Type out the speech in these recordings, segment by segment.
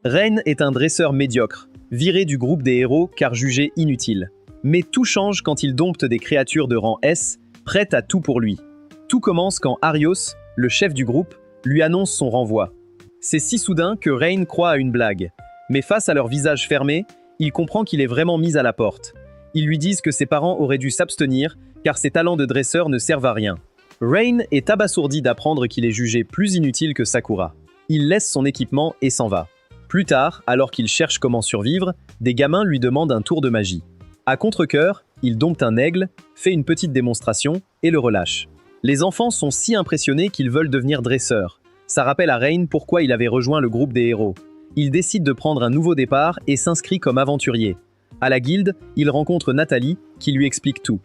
Rain est un dresseur médiocre, viré du groupe des héros car jugé inutile. Mais tout change quand il dompte des créatures de rang S, prêtes à tout pour lui. Tout commence quand Arios, le chef du groupe, lui annonce son renvoi. C'est si soudain que Rain croit à une blague. Mais face à leur visage fermé, il comprend qu'il est vraiment mis à la porte. Ils lui disent que ses parents auraient dû s'abstenir car ses talents de dresseur ne servent à rien. Rain est abasourdi d'apprendre qu'il est jugé plus inutile que Sakura. Il laisse son équipement et s'en va. Plus tard, alors qu'il cherche comment survivre, des gamins lui demandent un tour de magie. À contre-cœur, il dompte un aigle, fait une petite démonstration et le relâche. Les enfants sont si impressionnés qu'ils veulent devenir dresseurs. Ça rappelle à Rain pourquoi il avait rejoint le groupe des héros. Il décide de prendre un nouveau départ et s'inscrit comme aventurier. À la guilde, il rencontre Nathalie qui lui explique tout.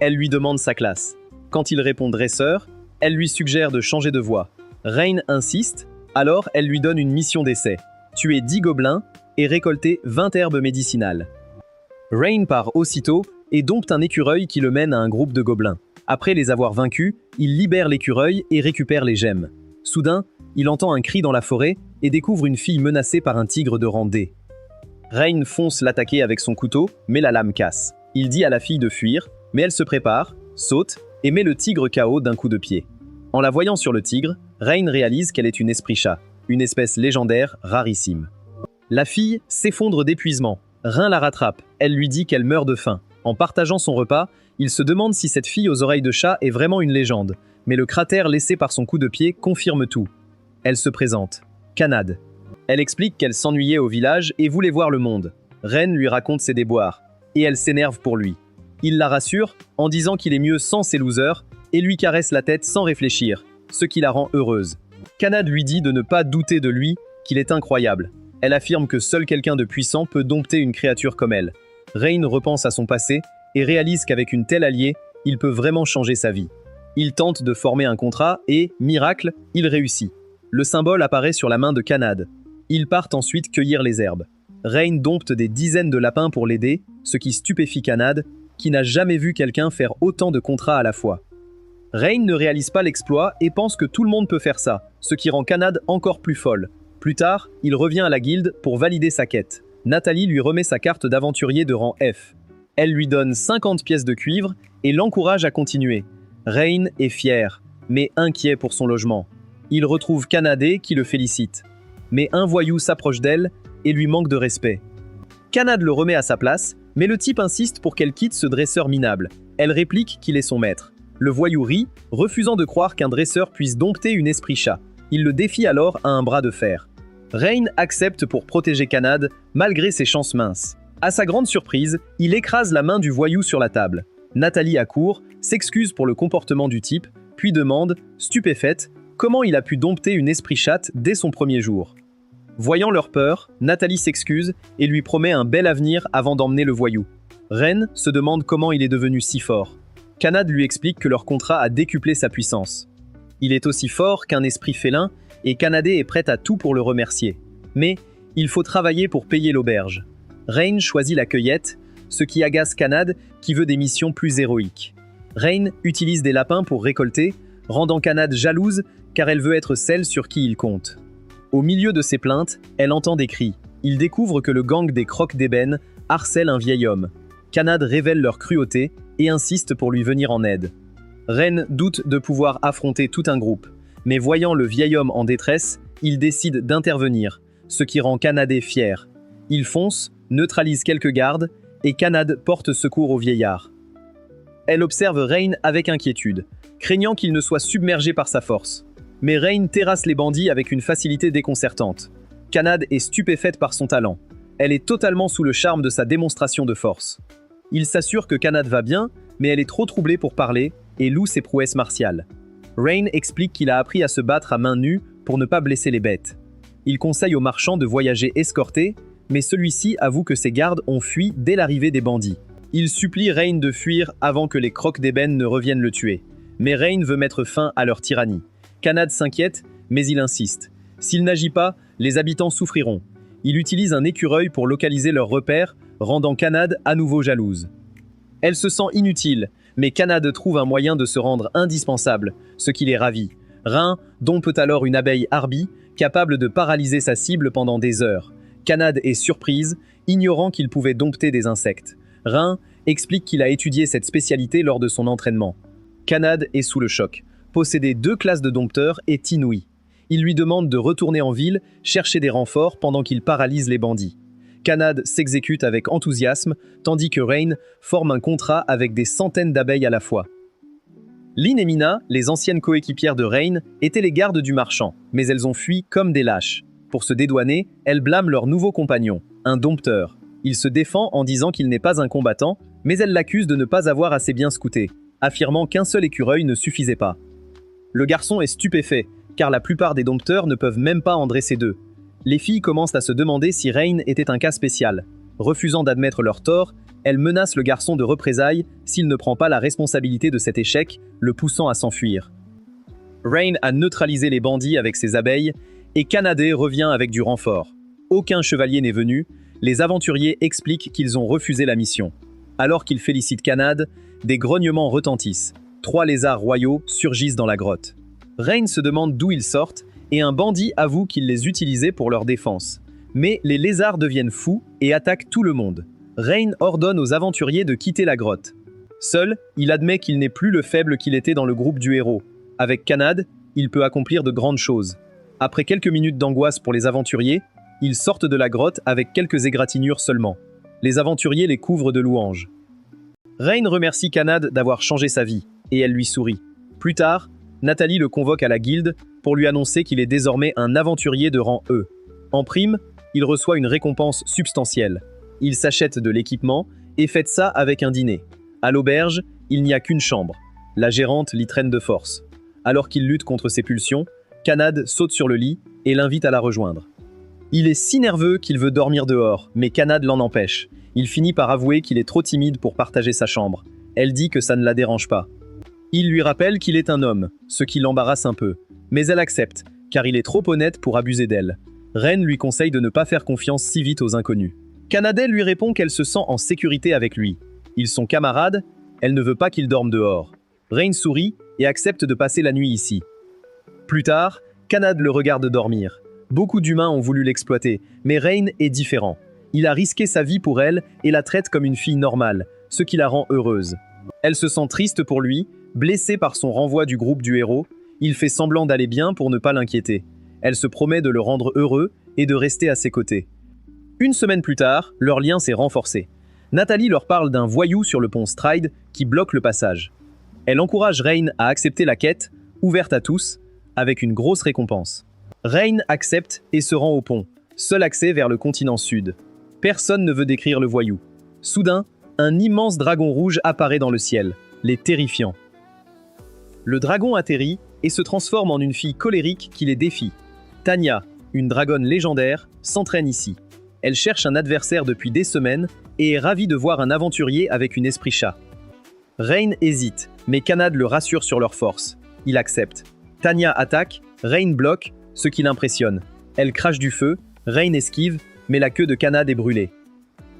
Elle lui demande sa classe. Quand il répond dresseur, elle lui suggère de changer de voie. Rain insiste, alors elle lui donne une mission d'essai. Tuer 10 gobelins et récolter 20 herbes médicinales. Rain part aussitôt et dompte un écureuil qui le mène à un groupe de gobelins. Après les avoir vaincus, il libère l'écureuil et récupère les gemmes. Soudain, il entend un cri dans la forêt et découvre une fille menacée par un tigre de rang D. Rain fonce l'attaquer avec son couteau, mais la lame casse. Il dit à la fille de fuir, mais elle se prépare, saute et met le tigre KO d'un coup de pied. En la voyant sur le tigre, Rain réalise qu'elle est une esprit-chat, une espèce légendaire rarissime. La fille s'effondre d'épuisement. Rain la rattrape. Elle lui dit qu'elle meurt de faim. En partageant son repas, il se demande si cette fille aux oreilles de chat est vraiment une légende. Mais le cratère laissé par son coup de pied confirme tout. Elle se présente. Kanade. Elle explique qu'elle s'ennuyait au village et voulait voir le monde. Rain lui raconte ses déboires. Et elle s'énerve pour lui. Il la rassure en disant qu'il est mieux sans ces losers et lui caresse la tête sans réfléchir, ce qui la rend heureuse. Kanade lui dit de ne pas douter de lui, qu'il est incroyable. Elle affirme que seul quelqu'un de puissant peut dompter une créature comme elle. Rain repense à son passé et réalise qu'avec une telle alliée, il peut vraiment changer sa vie. Il tente de former un contrat et, miracle, il réussit. Le symbole apparaît sur la main de Kanade. Ils partent ensuite cueillir les herbes. Rain dompte des dizaines de lapins pour l'aider, ce qui stupéfie Kanade, qui n'a jamais vu quelqu'un faire autant de contrats à la fois. Rain ne réalise pas l'exploit et pense que tout le monde peut faire ça, ce qui rend Kanade encore plus folle. Plus tard, il revient à la guilde pour valider sa quête. Nathalie lui remet sa carte d'aventurier de rang F. Elle lui donne 50 pièces de cuivre et l'encourage à continuer. Rain est fier, mais inquiet pour son logement. Il retrouve Kanade qui le félicite. Mais un voyou s'approche d'elle et lui manque de respect. Kanade le remet à sa place, mais le type insiste pour qu'elle quitte ce dresseur minable. Elle réplique qu'il est son maître. Le voyou rit, refusant de croire qu'un dresseur puisse dompter une esprit-chat. Il le défie alors à un bras de fer. Rain accepte pour protéger Kanade, malgré ses chances minces. À sa grande surprise, il écrase la main du voyou sur la table. Nathalie accourt, s'excuse pour le comportement du type, puis demande, stupéfaite, comment il a pu dompter une esprit-chatte dès son premier jour. Voyant leur peur, Nathalie s'excuse et lui promet un bel avenir avant d'emmener le voyou. Rain se demande comment il est devenu si fort. Kanade lui explique que leur contrat a décuplé sa puissance. Il est aussi fort qu'un esprit félin et Kanade est prête à tout pour le remercier. Mais il faut travailler pour payer l'auberge. Rain choisit la cueillette, ce qui agace Kanade qui veut des missions plus héroïques. Rain utilise des lapins pour récolter, rendant Kanade jalouse car elle veut être celle sur qui il compte. Au milieu de ses plaintes, elle entend des cris. Il découvre que le gang des crocs d'ébène harcèle un vieil homme. Kanade révèle leur cruauté et insiste pour lui venir en aide. Rain doute de pouvoir affronter tout un groupe, mais voyant le vieil homme en détresse, il décide d'intervenir, ce qui rend Kanade fier. Il fonce, neutralise quelques gardes, et Kanade porte secours au vieillard. Elle observe Rain avec inquiétude, craignant qu'il ne soit submergé par sa force. Mais Rain terrasse les bandits avec une facilité déconcertante. Kanade est stupéfaite par son talent. Elle est totalement sous le charme de sa démonstration de force. Il s'assure que Kanade va bien, mais elle est trop troublée pour parler et loue ses prouesses martiales. Rain explique qu'il a appris à se battre à main nue pour ne pas blesser les bêtes. Il conseille au marchand de voyager escorté, mais celui-ci avoue que ses gardes ont fui dès l'arrivée des bandits. Il supplie Rain de fuir avant que les crocs d'ébène ne reviennent le tuer. Mais Rain veut mettre fin à leur tyrannie. Kanade s'inquiète, mais il insiste. S'il n'agit pas, les habitants souffriront. Il utilise un écureuil pour localiser leurs repères, rendant Kanade à nouveau jalouse. Elle se sent inutile, mais Kanade trouve un moyen de se rendre indispensable, ce qui les ravit. Rain dompte alors une abeille Arby, capable de paralyser sa cible pendant des heures. Kanad est surprise, ignorant qu'il pouvait dompter des insectes. Rain explique qu'il a étudié cette spécialité lors de son entraînement. Kanad est sous le choc. Posséder 2 classes de dompteurs est inouï. Il lui demande de retourner en ville, chercher des renforts pendant qu'il paralyse les bandits. Kanad s'exécute avec enthousiasme, tandis que Rain forme un contrat avec des centaines d'abeilles à la fois. Lynn et Mina, les anciennes coéquipières de Rain, étaient les gardes du marchand, mais elles ont fui comme des lâches. Pour se dédouaner, elles blâment leur nouveau compagnon, un dompteur. Il se défend en disant qu'il n'est pas un combattant, mais elles l'accusent de ne pas avoir assez bien scouté, affirmant qu'un seul écureuil ne suffisait pas. Le garçon est stupéfait, car la plupart des dompteurs ne peuvent même pas en dresser 2. Les filles commencent à se demander si Rain était un cas spécial. Refusant d'admettre leur tort, elles menacent le garçon de représailles s'il ne prend pas la responsabilité de cet échec, le poussant à s'enfuir. Rain a neutralisé les bandits avec ses abeilles, et Kanade revient avec du renfort. Aucun chevalier n'est venu, les aventuriers expliquent qu'ils ont refusé la mission. Alors qu'ils félicitent Kanad, des grognements retentissent. 3 lézards royaux surgissent dans la grotte. Rain se demande d'où ils sortent, et un bandit avoue qu'il les utilisait pour leur défense. Mais les lézards deviennent fous et attaquent tout le monde. Rain ordonne aux aventuriers de quitter la grotte. Seul, il admet qu'il n'est plus le faible qu'il était dans le groupe du héros. Avec Kanad, il peut accomplir de grandes choses. Après quelques minutes d'angoisse pour les aventuriers, ils sortent de la grotte avec quelques égratignures seulement. Les aventuriers les couvrent de louanges. Rain remercie Kanad d'avoir changé sa vie, et elle lui sourit. Plus tard, Nathalie le convoque à la guilde pour lui annoncer qu'il est désormais un aventurier de rang E. En prime, il reçoit une récompense substantielle. Il s'achète de l'équipement et fête ça avec un dîner. À l'auberge, il n'y a qu'une chambre. La gérante l'y traîne de force. Alors qu'il lutte contre ses pulsions, Kanad saute sur le lit et l'invite à la rejoindre. Il est si nerveux qu'il veut dormir dehors, mais Kanad l'en empêche. Il finit par avouer qu'il est trop timide pour partager sa chambre. Elle dit que ça ne la dérange pas. Il lui rappelle qu'il est un homme, ce qui l'embarrasse un peu. Mais elle accepte, car il est trop honnête pour abuser d'elle. Rain lui conseille de ne pas faire confiance si vite aux inconnus. Kanade lui répond qu'elle se sent en sécurité avec lui. Ils sont camarades, elle ne veut pas qu'il dorme dehors. Rain sourit et accepte de passer la nuit ici. Plus tard, Kanad le regarde dormir. Beaucoup d'humains ont voulu l'exploiter, mais Rain est différent. Il a risqué sa vie pour elle et la traite comme une fille normale, ce qui la rend heureuse. Elle se sent triste pour lui, blessée par son renvoi du groupe du héros. Il fait semblant d'aller bien pour ne pas l'inquiéter. Elle se promet de le rendre heureux et de rester à ses côtés. Une semaine plus tard, leur lien s'est renforcé. Nathalie leur parle d'un voyou sur le pont Stride qui bloque le passage. Elle encourage Rain à accepter la quête, ouverte à tous, avec une grosse récompense. Rain accepte et se rend au pont, seul accès vers le continent sud. Personne ne veut décrire le voyou. Soudain, un immense dragon rouge apparaît dans le ciel, les terrifiant. Le dragon atterrit et se transforme en une fille colérique qui les défie. Tanya, une dragonne légendaire, s'entraîne ici. Elle cherche un adversaire depuis des semaines et est ravie de voir un aventurier avec une esprit chat. Rain hésite, mais Kanad le rassure sur leur force. Il accepte. Tanya attaque, Rain bloque, ce qui l'impressionne. Elle crache du feu, Rain esquive, mais la queue de Kanad est brûlée.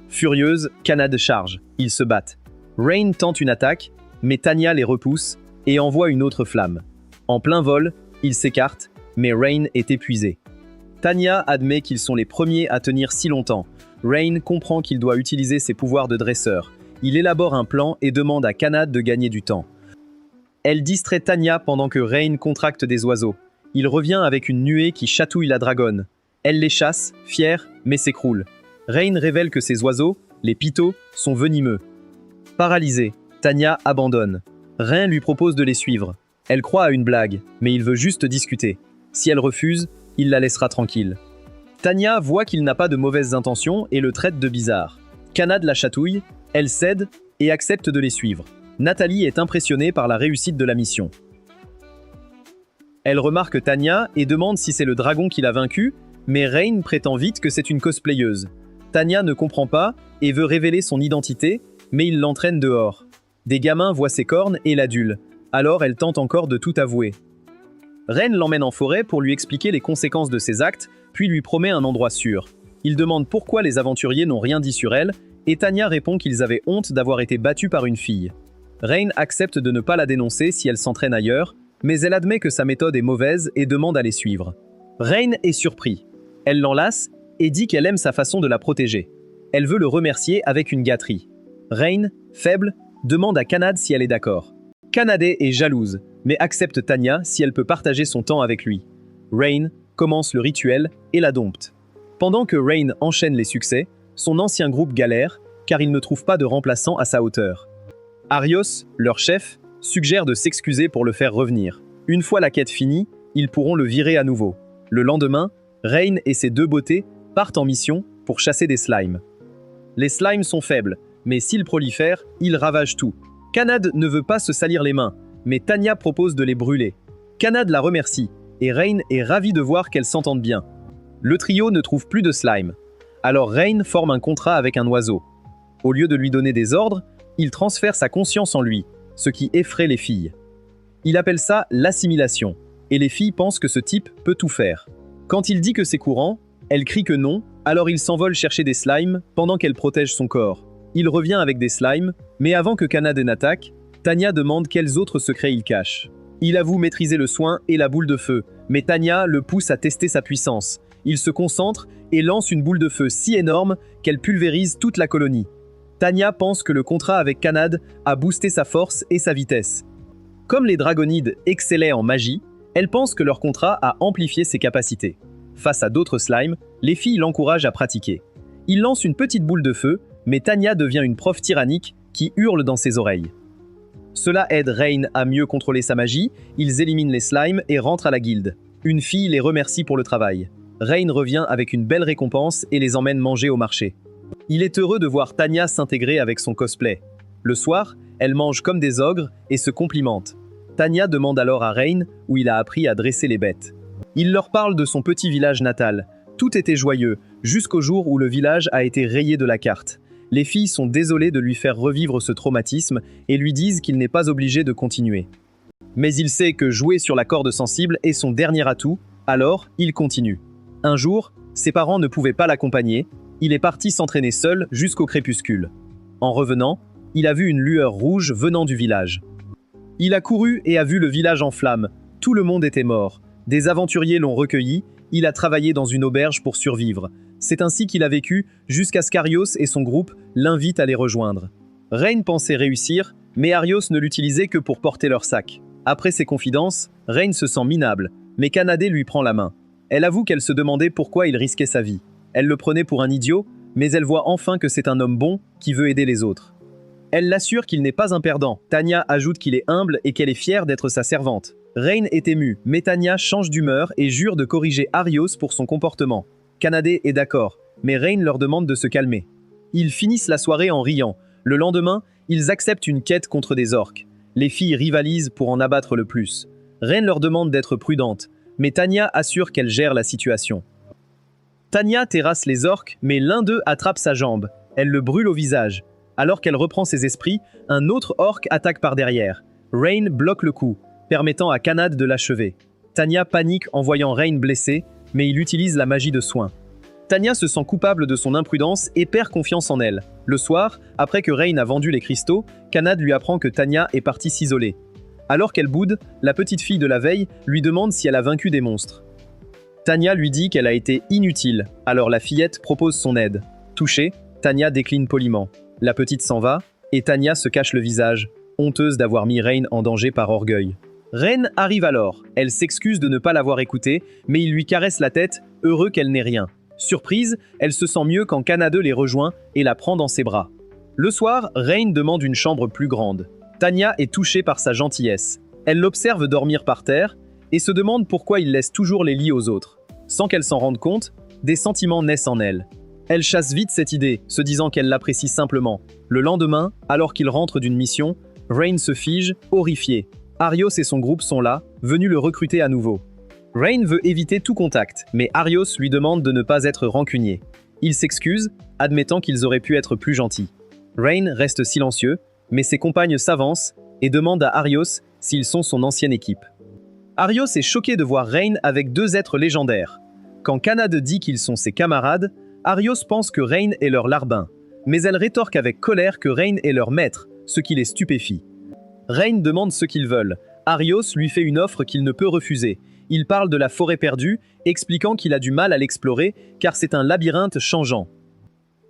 Furieuse, Kanad charge. Ils se battent. Rain tente une attaque, mais Tanya les repousse et envoie une autre flamme. En plein vol, ils s'écartent, mais Rain est épuisé. Tanya admet qu'ils sont les premiers à tenir si longtemps. Rain comprend qu'il doit utiliser ses pouvoirs de dresseur. Il élabore un plan et demande à Kanad de gagner du temps. Elle distrait Tanya pendant que Rain contracte des oiseaux. Il revient avec une nuée qui chatouille la dragonne. Elle les chasse, fière, mais s'écroule. Rain révèle que ces oiseaux, les pitots, sont venimeux. Paralysée, Tanya abandonne. Rain lui propose de les suivre. Elle croit à une blague, mais il veut juste discuter. Si elle refuse, il la laissera tranquille. Tanya voit qu'il n'a pas de mauvaises intentions et le traite de bizarre. Kanad la chatouille, elle cède et accepte de les suivre. Nathalie est impressionnée par la réussite de la mission. Elle remarque Tanya et demande si c'est le dragon qui l'a vaincue, mais Rain prétend vite que c'est une cosplayeuse. Tanya ne comprend pas et veut révéler son identité, mais il l'entraîne dehors. Des gamins voient ses cornes et l'adulent. Alors elle tente encore de tout avouer. Rain l'emmène en forêt pour lui expliquer les conséquences de ses actes, puis lui promet un endroit sûr. Il demande pourquoi les aventuriers n'ont rien dit sur elle, et Tanya répond qu'ils avaient honte d'avoir été battus par une fille. Rain accepte de ne pas la dénoncer si elle s'entraîne ailleurs, mais elle admet que sa méthode est mauvaise et demande à les suivre. Rain est surpris. Elle l'enlace et dit qu'elle aime sa façon de la protéger. Elle veut le remercier avec une gâterie. Rain, faible, demande à Kanade si elle est d'accord. Kanade est jalouse, mais accepte Tanya si elle peut partager son temps avec lui. Rain commence le rituel et la dompte. Pendant que Rain enchaîne les succès, son ancien groupe galère car il ne trouve pas de remplaçant à sa hauteur. Arios, leur chef, suggère de s'excuser pour le faire revenir. Une fois la quête finie, ils pourront le virer à nouveau. Le lendemain, Rain et ses deux beautés partent en mission pour chasser des slimes. Les slimes sont faibles, mais s'ils prolifèrent, ils ravagent tout. Kanade ne veut pas se salir les mains, mais Tanya propose de les brûler. Kanade la remercie, et Rain est ravie de voir qu'elles s'entendent bien. Le trio ne trouve plus de slime. Alors Rain forme un contrat avec un oiseau. Au lieu de lui donner des ordres, il transfère sa conscience en lui, ce qui effraie les filles. Il appelle ça l'assimilation, et les filles pensent que ce type peut tout faire. Quand il dit que c'est courant, elles crient que non, alors il s'envole chercher des slimes pendant qu'elle protège son corps. Il revient avec des slimes, mais avant que Kanade n'attaque, Tanya demande quels autres secrets il cache. Il avoue maîtriser le soin et la boule de feu, mais Tanya le pousse à tester sa puissance. Il se concentre et lance une boule de feu si énorme qu'elle pulvérise toute la colonie. Tanya pense que le contrat avec Kanade a boosté sa force et sa vitesse. Comme les dragonides excellaient en magie, elle pense que leur contrat a amplifié ses capacités. Face à d'autres slimes, les filles l'encouragent à pratiquer. Il lance une petite boule de feu, mais Tanya devient une prof tyrannique qui hurle dans ses oreilles. Cela aide Rain à mieux contrôler sa magie, ils éliminent les slimes et rentrent à la guilde. Une fille les remercie pour le travail. Rain revient avec une belle récompense et les emmène manger au marché. Il est heureux de voir Tanya s'intégrer avec son cosplay. Le soir, elle mange comme des ogres et se complimente. Tanya demande alors à Rain où il a appris à dresser les bêtes. Il leur parle de son petit village natal. Tout était joyeux, jusqu'au jour où le village a été rayé de la carte. Les filles sont désolées de lui faire revivre ce traumatisme et lui disent qu'il n'est pas obligé de continuer. Mais il sait que jouer sur la corde sensible est son dernier atout, alors il continue. Un jour, ses parents ne pouvaient pas l'accompagner, il est parti s'entraîner seul jusqu'au crépuscule. En revenant, il a vu une lueur rouge venant du village. Il a couru et a vu le village en flammes. Tout le monde était mort. Des aventuriers l'ont recueilli, il a travaillé dans une auberge pour survivre. C'est ainsi qu'il a vécu jusqu'à ce qu'Arios et son groupe l'invitent à les rejoindre. Rain pensait réussir, mais Arios ne l'utilisait que pour porter leur sac. Après ces confidences, Rain se sent minable, mais Kanade lui prend la main. Elle avoue qu'elle se demandait pourquoi il risquait sa vie. Elle le prenait pour un idiot, mais elle voit enfin que c'est un homme bon qui veut aider les autres. Elle l'assure qu'il n'est pas un perdant. Tanya ajoute qu'il est humble et qu'elle est fière d'être sa servante. Rain est émue, mais Tanya change d'humeur et jure de corriger Arios pour son comportement. Kanade est d'accord, mais Rain leur demande de se calmer. Ils finissent la soirée en riant. Le lendemain, ils acceptent une quête contre des orques. Les filles rivalisent pour en abattre le plus. Rain leur demande d'être prudente, mais Tanya assure qu'elle gère la situation. Tanya terrasse les orques, mais l'un d'eux attrape sa jambe. Elle le brûle au visage. Alors qu'elle reprend ses esprits, un autre orc attaque par derrière. Rain bloque le coup, permettant à Kanade de l'achever. Tanya panique en voyant Rain blessé, mais il utilise la magie de soin. Tanya se sent coupable de son imprudence et perd confiance en elle. Le soir, après que Rain a vendu les cristaux, Kanade lui apprend que Tanya est partie s'isoler. Alors qu'elle boude, la petite fille de la veille lui demande si elle a vaincu des monstres. Tanya lui dit qu'elle a été inutile, alors la fillette propose son aide. Touchée, Tanya décline poliment. La petite s'en va, et Tanya se cache le visage, honteuse d'avoir mis Rain en danger par orgueil. Rain arrive alors. Elle s'excuse de ne pas l'avoir écoutée, mais il lui caresse la tête, heureux qu'elle n'ait rien. Surprise, elle se sent mieux quand Kanade les rejoint et la prend dans ses bras. Le soir, Rain demande une chambre plus grande. Tanya est touchée par sa gentillesse. Elle l'observe dormir par terre et se demande pourquoi il laisse toujours les lits aux autres. Sans qu'elle s'en rende compte, des sentiments naissent en elle. Elle chasse vite cette idée, se disant qu'elle l'apprécie simplement. Le lendemain, alors qu'il rentre d'une mission, Rain se fige, horrifié. Arios et son groupe sont là, venus le recruter à nouveau. Rain veut éviter tout contact, mais Arios lui demande de ne pas être rancunier. Il s'excuse, admettant qu'ils auraient pu être plus gentils. Rain reste silencieux, mais ses compagnes s'avancent et demandent à Arios s'ils sont son ancienne équipe. Arios est choqué de voir Rain avec deux êtres légendaires. Quand Kanade dit qu'ils sont ses camarades, Arios pense que Rain est leur larbin, mais elle rétorque avec colère que Rain est leur maître, ce qui les stupéfie. Rain demande ce qu'ils veulent. Arios lui fait une offre qu'il ne peut refuser. Il parle de la forêt perdue, expliquant qu'il a du mal à l'explorer car c'est un labyrinthe changeant.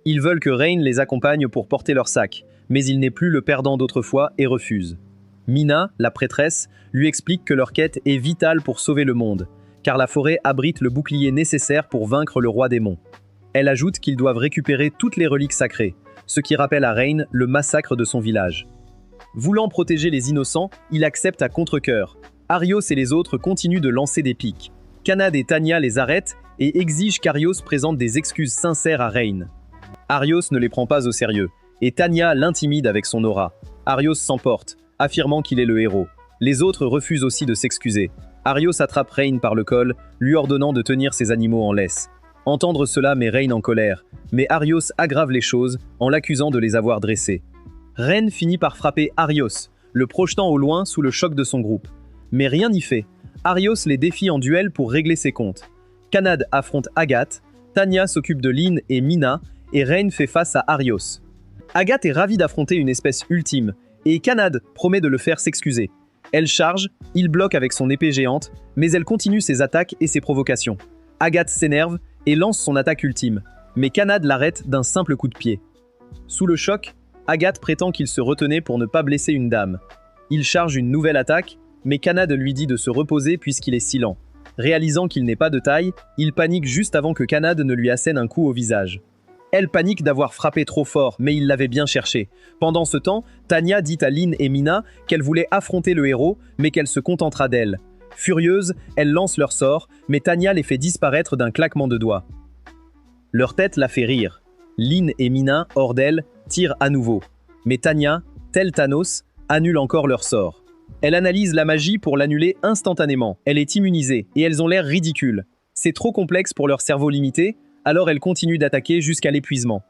Ils veulent que Rain les accompagne pour porter leur sac, mais il n'est plus le perdant d'autrefois et refuse. Mina, la prêtresse, lui explique que leur quête est vitale pour sauver le monde, car la forêt abrite le bouclier nécessaire pour vaincre le roi démon. Elle ajoute qu'ils doivent récupérer toutes les reliques sacrées, ce qui rappelle à Rain le massacre de son village. Voulant protéger les innocents, il accepte à contre-cœur. Arios et les autres continuent de lancer des piques. Kanad et Tanya les arrêtent et exigent qu'Arios présente des excuses sincères à Rain. Arios ne les prend pas au sérieux, et Tanya l'intimide avec son aura. Arios s'emporte, affirmant qu'il est le héros. Les autres refusent aussi de s'excuser. Arios attrape Rain par le col, lui ordonnant de tenir ses animaux en laisse. Entendre cela met Rain en colère, mais Arios aggrave les choses en l'accusant de les avoir dressés. Rain finit par frapper Arios, le projetant au loin sous le choc de son groupe. Mais rien n'y fait. Arios les défie en duel pour régler ses comptes. Kanad affronte Agathe, Tanya s'occupe de Lynn et Mina, et Rain fait face à Arios. Agathe est ravie d'affronter une espèce ultime, et Kanad promet de le faire s'excuser. Elle charge, il bloque avec son épée géante, mais elle continue ses attaques et ses provocations. Agathe s'énerve et lance son attaque ultime, mais Kanad l'arrête d'un simple coup de pied. Sous le choc, Agathe prétend qu'il se retenait pour ne pas blesser une dame. Il charge une nouvelle attaque, mais Kanad lui dit de se reposer puisqu'il est si lent. Réalisant qu'il n'est pas de taille, il panique juste avant que Kanad ne lui assène un coup au visage. Elle panique d'avoir frappé trop fort, mais il l'avait bien cherché. Pendant ce temps, Tanya dit à Lynn et Mina qu'elle voulait affronter le héros, mais qu'elle se contentera d'elle. Furieuse, elles lancent leur sort, mais Tanya les fait disparaître d'un claquement de doigts. Leur tête la fait rire. Lynn et Mina, hors d'elle, tirent à nouveau. Mais Tanya, tel Thanos, annule encore leur sort. Elle analyse la magie pour l'annuler instantanément. Elle est immunisée, et elles ont l'air ridicules. C'est trop complexe pour leur cerveau limité, alors elle continue d'attaquer jusqu'à l'épuisement.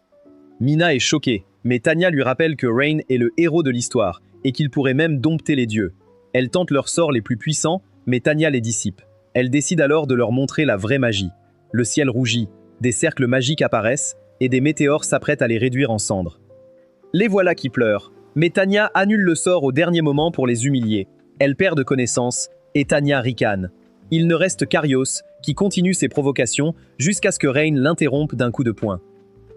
Mina est choquée, mais Tanya lui rappelle que Rain est le héros de l'histoire, et qu'il pourrait même dompter les dieux. Elle tente leurs sorts les plus puissants, mais Tanya les dissipe. Elle décide alors de leur montrer la vraie magie. Le ciel rougit, des cercles magiques apparaissent, et des météores s'apprêtent à les réduire en cendres. Les voilà qui pleurent, mais Tanya annule le sort au dernier moment pour les humilier. Elles perdent connaissance, et Tanya ricane. Il ne reste qu'Arios, qui continue ses provocations jusqu'à ce que Rain l'interrompe d'un coup de poing.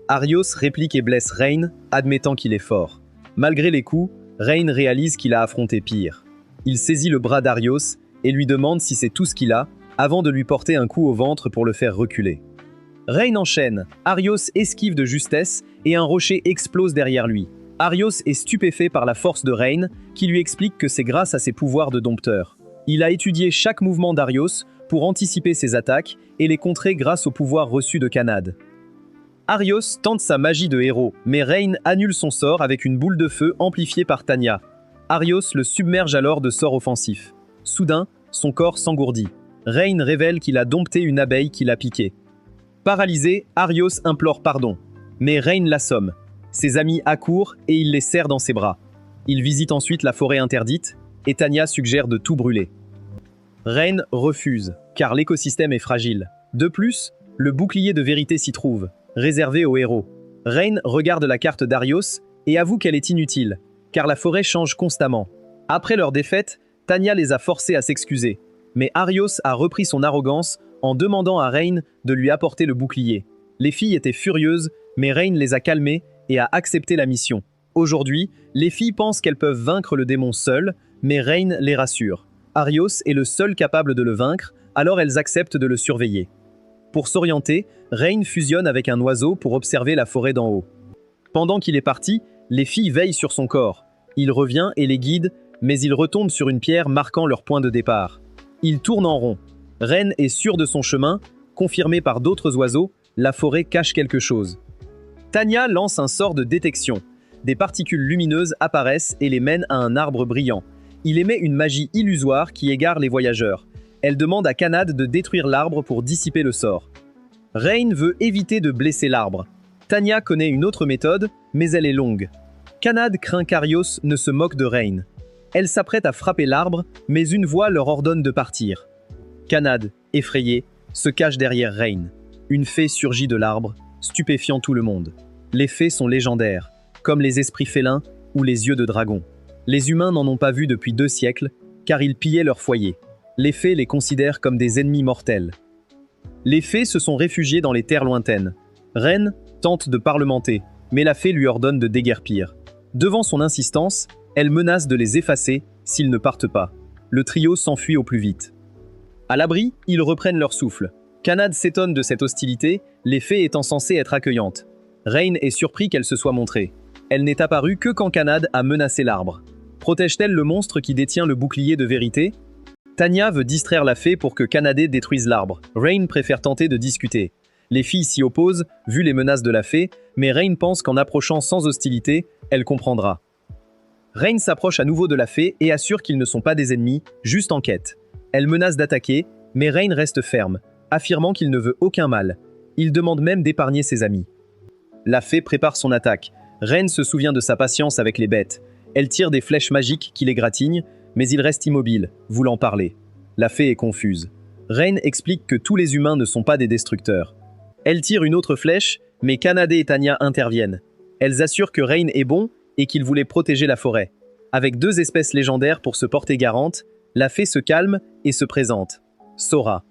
Arios réplique et blesse Rain, admettant qu'il est fort. Malgré les coups, Rain réalise qu'il a affronté pire. Il saisit le bras d'Arios et lui demande si c'est tout ce qu'il a, avant de lui porter un coup au ventre pour le faire reculer. Rain enchaîne, Arios esquive de justesse et un rocher explose derrière lui. Arios est stupéfait par la force de Rain, qui lui explique que c'est grâce à ses pouvoirs de dompteur. Il a étudié chaque mouvement d'Arios pour anticiper ses attaques et les contrer grâce au pouvoir reçu de Kanad. Arios tente sa magie de héros, mais Rain annule son sort avec une boule de feu amplifiée par Tanya. Arios le submerge alors de sorts offensifs. Soudain, son corps s'engourdit. Rain révèle qu'il a dompté une abeille qui l'a piqué. Paralysé, Arios implore pardon, mais Rain l'assomme. Ses amis accourent et il les serre dans ses bras. Il visite ensuite la forêt interdite, et Tanya suggère de tout brûler. Rain refuse, car l'écosystème est fragile. De plus, le bouclier de vérité s'y trouve, réservé aux héros. Rain regarde la carte d'Arios et avoue qu'elle est inutile, car la forêt change constamment. Après leur défaite, Tanya les a forcés à s'excuser, mais Arios a repris son arrogance en demandant à Rain de lui apporter le bouclier. Les filles étaient furieuses, mais Rain les a calmées et a accepté la mission. Aujourd'hui, les filles pensent qu'elles peuvent vaincre le démon seules, mais Rain les rassure. Arios est le seul capable de le vaincre, alors elles acceptent de le surveiller. Pour s'orienter, Rain fusionne avec un oiseau pour observer la forêt d'en haut. Pendant qu'il est parti, les filles veillent sur son corps. Il revient et les guide, mais il retombe sur une pierre marquant leur point de départ. Il tourne en rond. Rain est sûr de son chemin, confirmé par d'autres oiseaux, la forêt cache quelque chose. Tanya lance un sort de détection. Des particules lumineuses apparaissent et les mènent à un arbre brillant. Il émet une magie illusoire qui égare les voyageurs. Elle demande à Kanad de détruire l'arbre pour dissiper le sort. Rain veut éviter de blesser l'arbre. Tanya connaît une autre méthode, mais elle est longue. Kanad craint qu'Arios ne se moque de Rain. Elle s'apprête à frapper l'arbre, mais une voix leur ordonne de partir. Kanad, effrayé, se cache derrière Rain. Une fée surgit de l'arbre, stupéfiant tout le monde. Les fées sont légendaires, comme les esprits félins ou les yeux de dragon. Les humains n'en ont pas vu depuis 2 siècles, car ils pillaient leur foyer. Les fées les considèrent comme des ennemis mortels. Les fées se sont réfugiées dans les terres lointaines. Reine tente de parlementer, mais la fée lui ordonne de déguerpir. Devant son insistance, elle menace de les effacer s'ils ne partent pas. Le trio s'enfuit au plus vite. À l'abri, ils reprennent leur souffle. Kanad s'étonne de cette hostilité, les fées étant censées être accueillantes. Rain est surpris qu'elle se soit montrée. Elle n'est apparue que quand Kanad a menacé l'arbre. Protège-t-elle le monstre qui détient le bouclier de vérité? Tanya veut distraire la fée pour que Kanade détruise l'arbre. Rain préfère tenter de discuter. Les filles s'y opposent, vu les menaces de la fée, mais Rain pense qu'en approchant sans hostilité, elle comprendra. Rain s'approche à nouveau de la fée et assure qu'ils ne sont pas des ennemis, juste en quête. Elle menace d'attaquer, mais Rain reste ferme, affirmant qu'il ne veut aucun mal. Il demande même d'épargner ses amis. La fée prépare son attaque. Rain se souvient de sa patience avec les bêtes. Elle tire des flèches magiques qui les gratignent, mais il reste immobile, voulant parler. La fée est confuse. Rain explique que tous les humains ne sont pas des destructeurs. Elle tire une autre flèche, mais Kanade et Tanya interviennent. Elles assurent que Rain est bon et qu'il voulait protéger la forêt. Avec 2 espèces légendaires pour se porter garante, la fée se calme et se présente. Sora.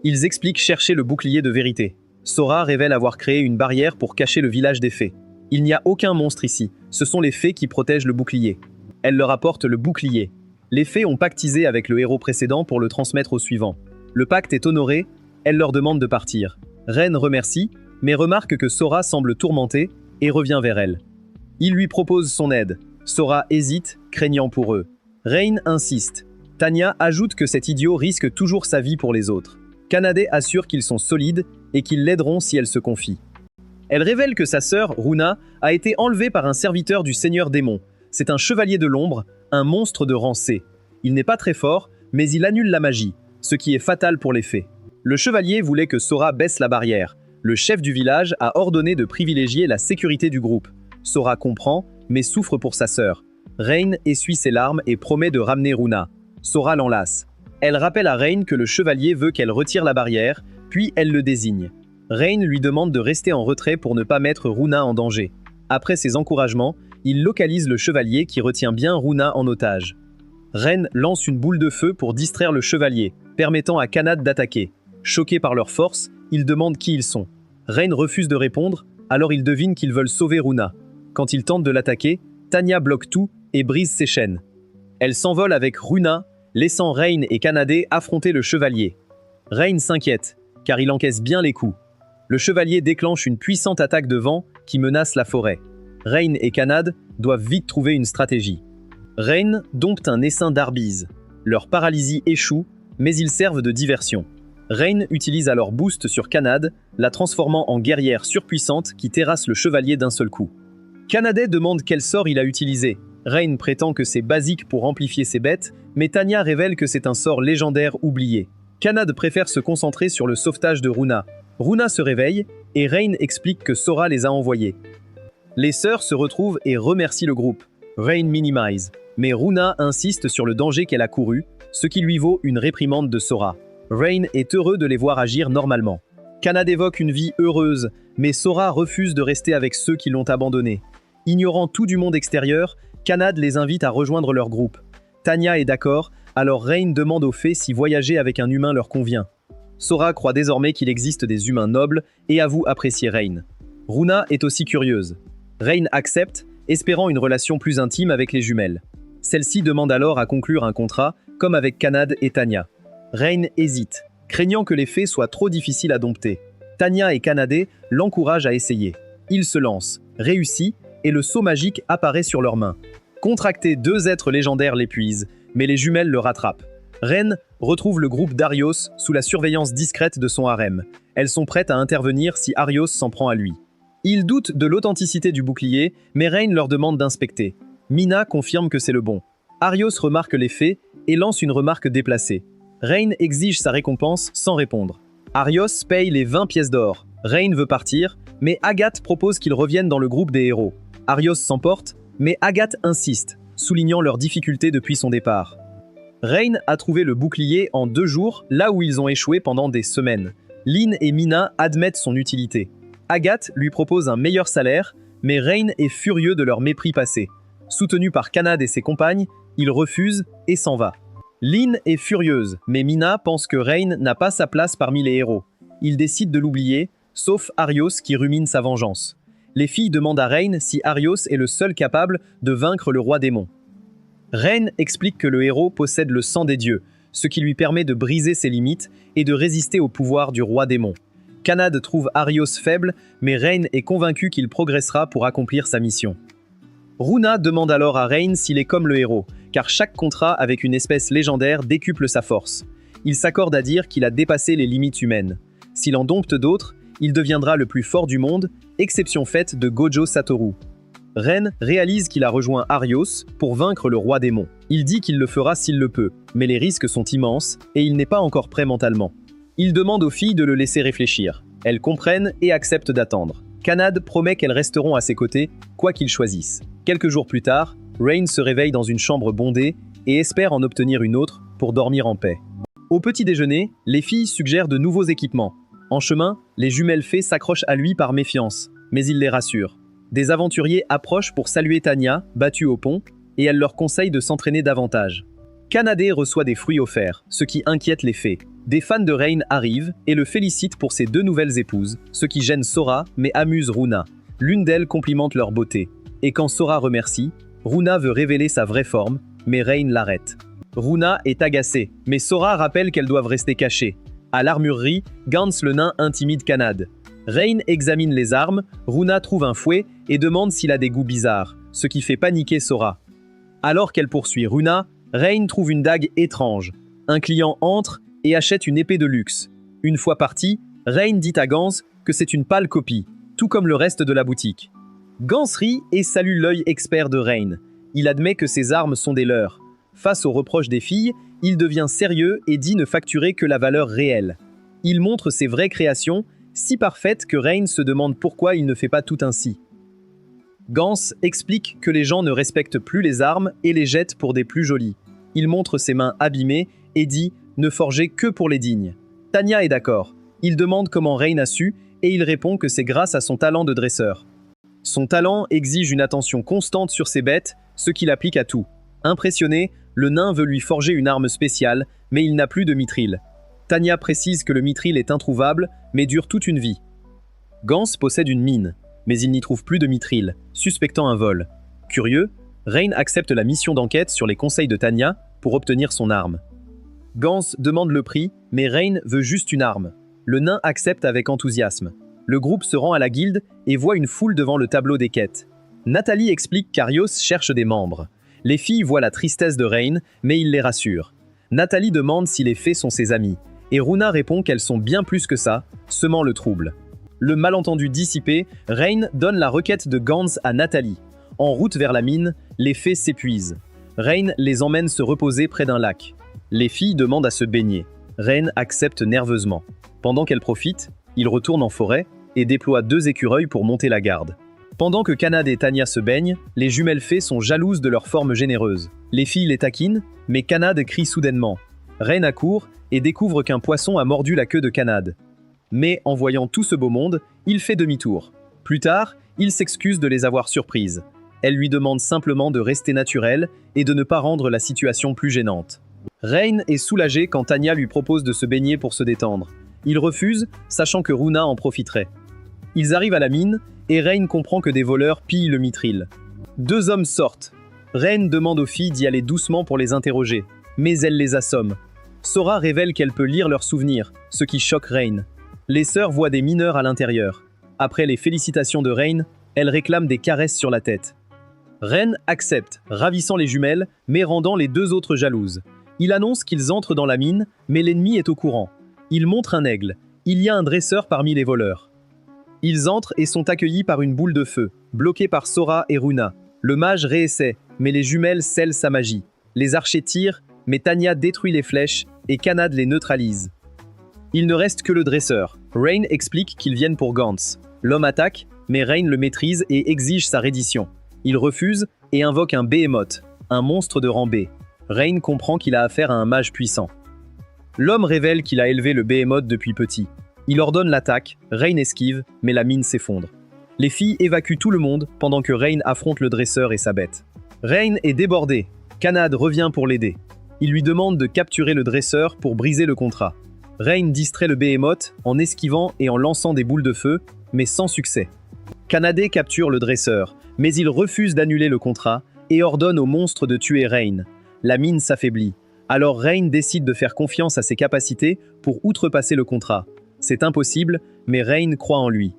Ils expliquent chercher le bouclier de vérité. Sora révèle avoir créé une barrière pour cacher le village des fées. Il n'y a aucun monstre ici, ce sont les fées qui protègent le bouclier. Elle leur apporte le bouclier. Les fées ont pactisé avec le héros précédent pour le transmettre au suivant. Le pacte est honoré, elle leur demande de partir. Rain remercie, mais remarque que Sora semble tourmentée et revient vers elle. Il lui propose son aide. Sora hésite, craignant pour eux. Rain insiste. Tanya ajoute que cet idiot risque toujours sa vie pour les autres. Kanade assure qu'ils sont solides et qu'ils l'aideront si elle se confie. Elle révèle que sa sœur, Runa, a été enlevée par un serviteur du Seigneur Démon. C'est un chevalier de l'ombre, un monstre de rang C. Il n'est pas très fort, mais il annule la magie, ce qui est fatal pour les fées. Le chevalier voulait que Sora baisse la barrière. Le chef du village a ordonné de privilégier la sécurité du groupe. Sora comprend, mais souffre pour sa sœur. Rain essuie ses larmes et promet de ramener Runa. Sora l'enlace. Elle rappelle à Rain que le chevalier veut qu'elle retire la barrière, puis elle le désigne. Rain lui demande de rester en retrait pour ne pas mettre Runa en danger. Après ses encouragements, il localise le chevalier qui retient bien Runa en otage. Rain lance une boule de feu pour distraire le chevalier, permettant à Kanad d'attaquer. Choqués par leur force, ils demandent qui ils sont. Rain refuse de répondre, alors ils devinent qu'ils veulent sauver Runa. Quand ils tentent de l'attaquer, Tanya bloque tout et brise ses chaînes. Elle s'envole avec Runa, laissant Rain et Kanade affronter le chevalier. Rain s'inquiète, car il encaisse bien les coups. Le chevalier déclenche une puissante attaque de vent qui menace la forêt. Rain et Kanad doivent vite trouver une stratégie. Rain dompte un essaim d'arbise. Leur paralysie échoue, mais ils servent de diversion. Rain utilise alors Boost sur Kanad, la transformant en guerrière surpuissante qui terrasse le chevalier d'un seul coup. Kanade demande quel sort il a utilisé. Rain prétend que c'est basique pour amplifier ses bêtes, mais Tanya révèle que c'est un sort légendaire oublié. Kanad préfère se concentrer sur le sauvetage de Runa. Runa se réveille, et Rain explique que Sora les a envoyés. Les sœurs se retrouvent et remercient le groupe. Rain minimise, mais Runa insiste sur le danger qu'elle a couru, ce qui lui vaut une réprimande de Sora. Rain est heureux de les voir agir normalement. Kanad évoque une vie heureuse, mais Sora refuse de rester avec ceux qui l'ont abandonné. Ignorant tout du monde extérieur, Kanad les invite à rejoindre leur groupe. Tanya est d'accord, alors Rain demande aux fées si voyager avec un humain leur convient. Sora croit désormais qu'il existe des humains nobles et avoue apprécier Rain. Runa est aussi curieuse. Rain accepte, espérant une relation plus intime avec les jumelles. Celle-ci demande alors à conclure un contrat, comme avec Kanad et Tanya. Rain hésite, craignant que les fées soient trop difficiles à dompter. Tanya et Kanade l'encouragent à essayer. Ils se lancent, réussit, et le sceau magique apparaît sur leurs mains. Contractés, 2 êtres légendaires l'épuisent, mais les jumelles le rattrapent. Rain retrouve le groupe d'Arios sous la surveillance discrète de son harem. Elles sont prêtes à intervenir si Arios s'en prend à lui. Ils doutent de l'authenticité du bouclier, mais Rain leur demande d'inspecter. Mina confirme que c'est le bon. Arios remarque les faits et lance une remarque déplacée. Rain exige sa récompense sans répondre. Arios paye les 20 pièces d'or. Rain veut partir, mais Agathe propose qu'ils reviennent dans le groupe des héros. Arios s'emporte, mais Agathe insiste, soulignant leurs difficultés depuis son départ. Rain a trouvé le bouclier en 2 jours, là où ils ont échoué pendant des semaines. Lynn et Mina admettent son utilité. Agathe lui propose un meilleur salaire, mais Rain est furieux de leur mépris passé. Soutenu par Kanad et ses compagnes, il refuse et s'en va. Lynn est furieuse, mais Mina pense que Rain n'a pas sa place parmi les héros. Il décide de l'oublier, sauf Arios qui rumine sa vengeance. Les filles demandent à Rain si Arios est le seul capable de vaincre le roi démon. Rain explique que le héros possède le sang des dieux, ce qui lui permet de briser ses limites et de résister au pouvoir du roi démon. Kanad trouve Arios faible, mais Rain est convaincu qu'il progressera pour accomplir sa mission. Runa demande alors à Rain s'il est comme le héros, car chaque contrat avec une espèce légendaire décuple sa force. Il s'accorde à dire qu'il a dépassé les limites humaines. S'il en dompte d'autres, il deviendra le plus fort du monde, exception faite de Gojo Satoru. Rain réalise qu'il a rejoint Arios pour vaincre le roi démon. Il dit qu'il le fera s'il le peut, mais les risques sont immenses et il n'est pas encore prêt mentalement. Il demande aux filles de le laisser réfléchir. Elles comprennent et acceptent d'attendre. Kanad promet qu'elles resteront à ses côtés, quoi qu'ils choisissent. Quelques jours plus tard, Rain se réveille dans une chambre bondée et espère en obtenir une autre pour dormir en paix. Au petit déjeuner, les filles suggèrent de nouveaux équipements. En chemin, les jumelles fées s'accrochent à lui par méfiance, mais il les rassure. Des aventuriers approchent pour saluer Tanya, battue au pont, et elle leur conseille de s'entraîner davantage. Kanade reçoit des fruits offerts, ce qui inquiète les fées. Des fans de Rain arrivent et le félicitent pour ses 2 nouvelles épouses, ce qui gêne Sora mais amuse Runa. L'une d'elles complimente leur beauté. Et quand Sora remercie, Runa veut révéler sa vraie forme, mais Rain l'arrête. Runa est agacée, mais Sora rappelle qu'elles doivent rester cachées. À l'armurerie, Gans le nain intimide Kanad. Rain examine les armes, Runa trouve un fouet et demande s'il a des goûts bizarres, ce qui fait paniquer Sora. Alors qu'elle poursuit Runa, Rain trouve une dague étrange. Un client entre et achète une épée de luxe. Une fois parti, Rain dit à Gans que c'est une pâle copie, tout comme le reste de la boutique. Gans rit et salue l'œil expert de Rain. Il admet que ses armes sont des leurs. Face aux reproches des filles, il devient sérieux et dit ne facturer que la valeur réelle. Il montre ses vraies créations, si parfaites que Rain se demande pourquoi il ne fait pas tout ainsi. Gans explique que les gens ne respectent plus les armes et les jettent pour des plus jolies. Il montre ses mains abîmées et dit ne forger que pour les dignes. Tanya est d'accord. Il demande comment Rain a su et il répond que c'est grâce à son talent de dresseur. Son talent exige une attention constante sur ses bêtes, ce qu'il applique à tout. Impressionné, le nain veut lui forger une arme spéciale, mais il n'a plus de mithril. Tanya précise que le mithril est introuvable, mais dure toute une vie. Gans possède une mine, mais il n'y trouve plus de mithril, suspectant un vol. Curieux, Rain accepte la mission d'enquête sur les conseils de Tanya pour obtenir son arme. Gans demande le prix, mais Rain veut juste une arme. Le nain accepte avec enthousiasme. Le groupe se rend à la guilde et voit une foule devant le tableau des quêtes. Nathalie explique qu'Arios cherche des membres. Les filles voient la tristesse de Rain, mais il les rassure. Nathalie demande si les fées sont ses amies, et Runa répond qu'elles sont bien plus que ça, semant le trouble. Le malentendu dissipé, Rain donne la requête de Gans à Nathalie. En route vers la mine, les fées s'épuisent. Rain les emmène se reposer près d'un lac. Les filles demandent à se baigner. Rain accepte nerveusement. Pendant qu'elle profite, il retourne en forêt et déploie 2 écureuils pour monter la garde. Pendant que Kanad et Tanya se baignent, les jumelles fées sont jalouses de leur forme généreuse. Les filles les taquinent, mais Kanad crie soudainement. Rain accourt et découvre qu'un poisson a mordu la queue de Kanad. Mais en voyant tout ce beau monde, il fait demi-tour. Plus tard, il s'excuse de les avoir surprises. Elle lui demande simplement de rester naturelle et de ne pas rendre la situation plus gênante. Rain est soulagé quand Tanya lui propose de se baigner pour se détendre. Il refuse, sachant que Runa en profiterait. Ils arrivent à la mine et Rain comprend que des voleurs pillent le mithril. 2 hommes sortent. Rain demande aux filles d'y aller doucement pour les interroger, mais elle les assomme. Sora révèle qu'elle peut lire leurs souvenirs, ce qui choque Rain. Les sœurs voient des mineurs à l'intérieur. Après les félicitations de Rain, elles réclament des caresses sur la tête. Rain accepte, ravissant les jumelles, mais rendant les 2 autres jalouses. Il annonce qu'ils entrent dans la mine, mais l'ennemi est au courant. Il montre un aigle. Il y a un dresseur parmi les voleurs. Ils entrent et sont accueillis par une boule de feu, bloquée par Sora et Runa. Le mage réessaie, mais les jumelles scellent sa magie. Les archers tirent, mais Tanya détruit les flèches et Kanad les neutralise. Il ne reste que le dresseur. Rain explique qu'ils viennent pour Gans. L'homme attaque, mais Rain le maîtrise et exige sa reddition. Il refuse et invoque un Behemoth, un monstre de rang B. Rain comprend qu'il a affaire à un mage puissant. L'homme révèle qu'il a élevé le Behemoth depuis petit. Il ordonne l'attaque, Rain esquive, mais la mine s'effondre. Les filles évacuent tout le monde pendant que Rain affronte le dresseur et sa bête. Rain est débordé. Kanad revient pour l'aider. Il lui demande de capturer le dresseur pour briser le contrat. Rain distrait le Behemoth en esquivant et en lançant des boules de feu, mais sans succès. Kanade capture le dresseur, mais il refuse d'annuler le contrat et ordonne au monstre de tuer Rain. La mine s'affaiblit. Alors Rain décide de faire confiance à ses capacités pour outrepasser le contrat. C'est impossible, mais Rain croit en lui.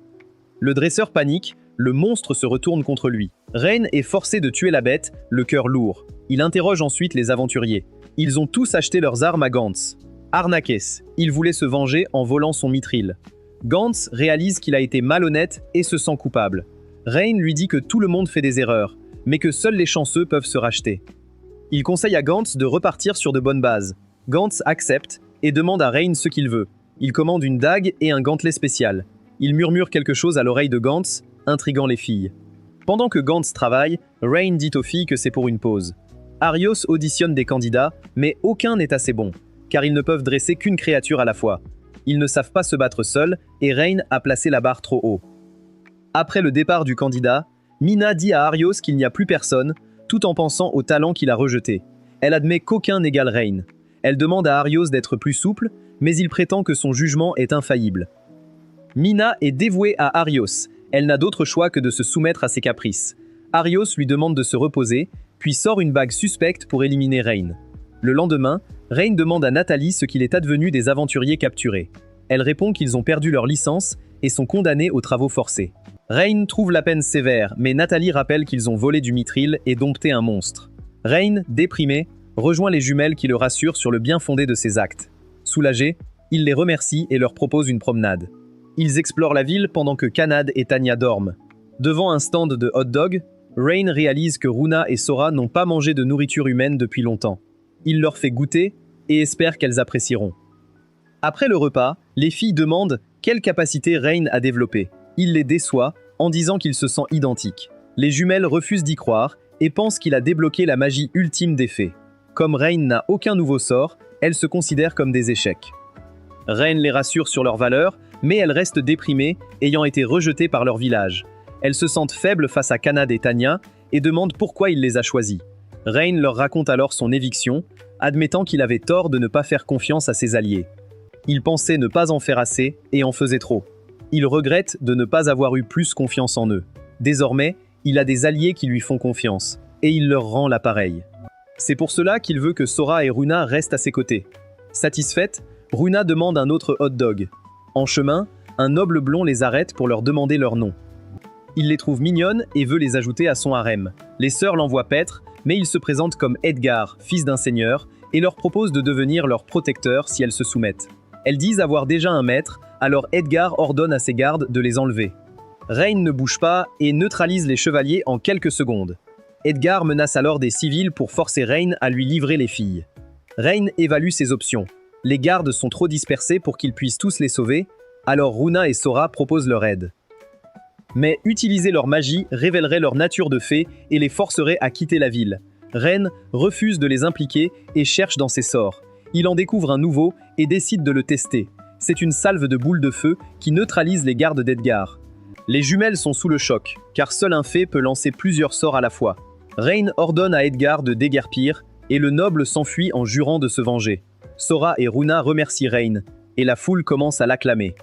Le dresseur panique, le monstre se retourne contre lui. Rain est forcé de tuer la bête, le cœur lourd. Il interroge ensuite les aventuriers. Ils ont tous acheté leurs armes à Gantz. Arnaques, il voulait se venger en volant son mithril. Gantz réalise qu'il a été malhonnête et se sent coupable. Rain lui dit que tout le monde fait des erreurs, mais que seuls les chanceux peuvent se racheter. Il conseille à Gantz de repartir sur de bonnes bases. Gantz accepte et demande à Rain ce qu'il veut. Il commande une dague et un gantelet spécial. Il murmure quelque chose à l'oreille de Gantz, intriguant les filles. Pendant que Gantz travaille, Rain dit aux filles que c'est pour une pause. Arios auditionne des candidats, mais aucun n'est assez bon, car ils ne peuvent dresser qu'une créature à la fois. Ils ne savent pas se battre seuls, et Rain a placé la barre trop haut. Après le départ du candidat, Mina dit à Arios qu'il n'y a plus personne, tout en pensant au talent qu'il a rejeté. Elle admet qu'aucun n'égale Rain. Elle demande à Arios d'être plus souple, mais il prétend que son jugement est infaillible. Mina est dévouée à Arios. Elle n'a d'autre choix que de se soumettre à ses caprices. Arios lui demande de se reposer, puis sort une bague suspecte pour éliminer Rain. Le lendemain, Rain demande à Nathalie ce qu'il est advenu des aventuriers capturés. Elle répond qu'ils ont perdu leur licence et sont condamnés aux travaux forcés. Rain trouve la peine sévère, mais Nathalie rappelle qu'ils ont volé du mithril et dompté un monstre. Rain, déprimé, rejoint les jumelles qui le rassurent sur le bien fondé de ses actes. Soulagé, il les remercie et leur propose une promenade. Ils explorent la ville pendant que Kanade et Tanya dorment. Devant un stand de hot-dog, Rain réalise que Runa et Sora n'ont pas mangé de nourriture humaine depuis longtemps. Il leur fait goûter et espère qu'elles apprécieront. Après le repas, les filles demandent quelle capacité Rain a développée. Il les déçoit en disant qu'il se sent identique. Les jumelles refusent d'y croire et pensent qu'il a débloqué la magie ultime des fées. Comme Rain n'a aucun nouveau sort, elles se considèrent comme des échecs. Rain les rassure sur leurs valeurs, mais elles restent déprimées, ayant été rejetées par leur village. Elles se sentent faibles face à Kanade et Tanya et demandent pourquoi il les a choisis. Rain leur raconte alors son éviction, admettant qu'il avait tort de ne pas faire confiance à ses alliés. Il pensait ne pas en faire assez et en faisait trop. Il regrette de ne pas avoir eu plus confiance en eux. Désormais, il a des alliés qui lui font confiance, et il leur rend l'appareil. C'est pour cela qu'il veut que Sora et Runa restent à ses côtés. Satisfaite, Runa demande un autre hot-dog. En chemin, un noble blond les arrête pour leur demander leur nom. Il les trouve mignonnes et veut les ajouter à son harem. Les sœurs l'envoient paître, mais il se présente comme Edgar, fils d'un seigneur, et leur propose de devenir leur protecteur si elles se soumettent. Elles disent avoir déjà un maître, alors Edgar ordonne à ses gardes de les enlever. Rain ne bouge pas et neutralise les chevaliers en quelques secondes. Edgar menace alors des civils pour forcer Rain à lui livrer les filles. Rain évalue ses options. Les gardes sont trop dispersés pour qu'ils puissent tous les sauver, alors Runa et Sora proposent leur aide. Mais utiliser leur magie révélerait leur nature de fée et les forcerait à quitter la ville. Rain refuse de les impliquer et cherche dans ses sorts. Il en découvre un nouveau et décide de le tester. C'est une salve de boules de feu qui neutralise les gardes d'Edgar. Les jumelles sont sous le choc, car seul un fée peut lancer plusieurs sorts à la fois. Rain ordonne à Edgar de déguerpir, et le noble s'enfuit en jurant de se venger. Sora et Runa remercient Rain, et la foule commence à l'acclamer.